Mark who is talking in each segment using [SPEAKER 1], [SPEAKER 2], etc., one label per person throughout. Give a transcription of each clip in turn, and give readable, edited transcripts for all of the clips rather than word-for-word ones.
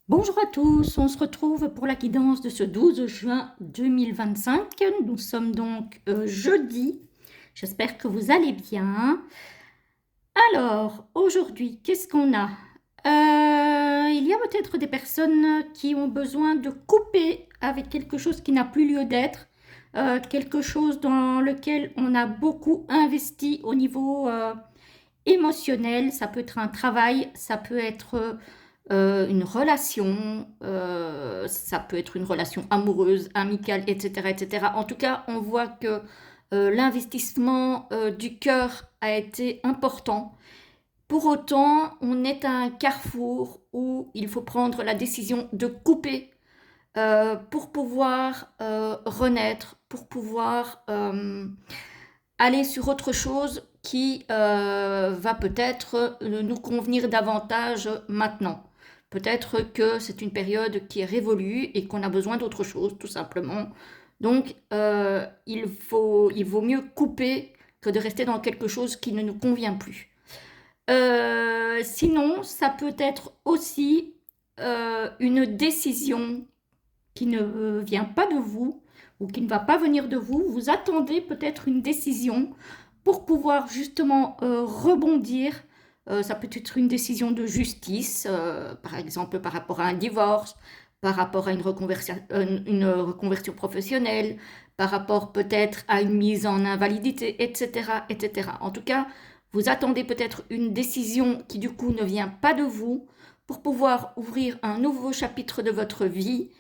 [SPEAKER 1] Bonjour à tous, on se retrouve pour la guidance de ce 12 juin 2025. Nous sommes donc jeudi. J'espère que vous allez bien. Alors, aujourd'hui, qu'est-ce qu'on a? Il y a peut-être des personnes qui ont besoin de couper avec quelque chose qui n'a plus lieu d'être, quelque chose dans lequel on a beaucoup investi au niveau émotionnel. Ça peut être un travail, ça peut être une relation, ça peut être une relation amoureuse, amicale, etc., etc. En tout cas, on voit que l'investissement du cœur a été important. Pour autant, on est à un carrefour où il faut prendre la décision de couper pour pouvoir renaître, pour pouvoir aller sur autre chose qui va peut-être nous convenir davantage maintenant. Peut-être que c'est une période qui est révolue et qu'on a besoin d'autre chose, tout simplement. Donc, il vaut mieux couper que de rester dans quelque chose qui ne nous convient plus. Sinon, ça peut être aussi une décision qui ne vient pas de vous ou qui ne va pas venir de vous. Vous attendez peut-être une décision pour pouvoir justement rebondir. Ça peut être une décision de justice, par exemple par rapport à un divorce, par rapport à une reconversion professionnelle, par rapport peut-être à une mise en invalidité, etc., etc. En tout cas, vous attendez peut-être une décision qui du coup ne vient pas de vous pour pouvoir ouvrir un nouveau chapitre de votre vie.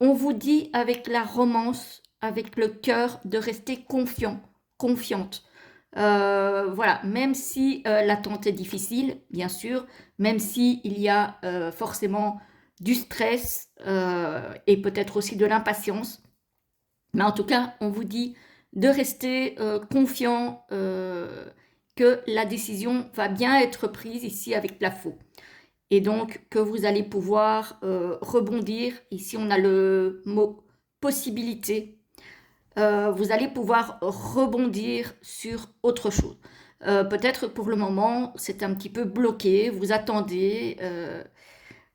[SPEAKER 1] On vous dit avec la romance, avec le cœur, de rester confiant, confiante. Voilà, même si l'attente est difficile, bien sûr, même si il y a forcément du stress et peut-être aussi de l'impatience, mais en tout cas, on vous dit de rester confiant que la décision va bien être prise ici avec la faux et donc que vous allez pouvoir rebondir. Ici, on a le mot possibilité. Vous allez pouvoir rebondir sur autre chose. Peut-être pour le moment, c'est un petit peu bloqué, vous attendez.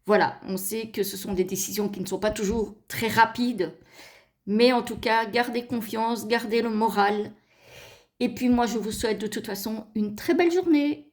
[SPEAKER 1] Voilà, on sait que ce sont des décisions qui ne sont pas toujours très rapides, mais en tout cas, gardez confiance, gardez le moral. Et puis moi, je vous souhaite de toute façon une très belle journée.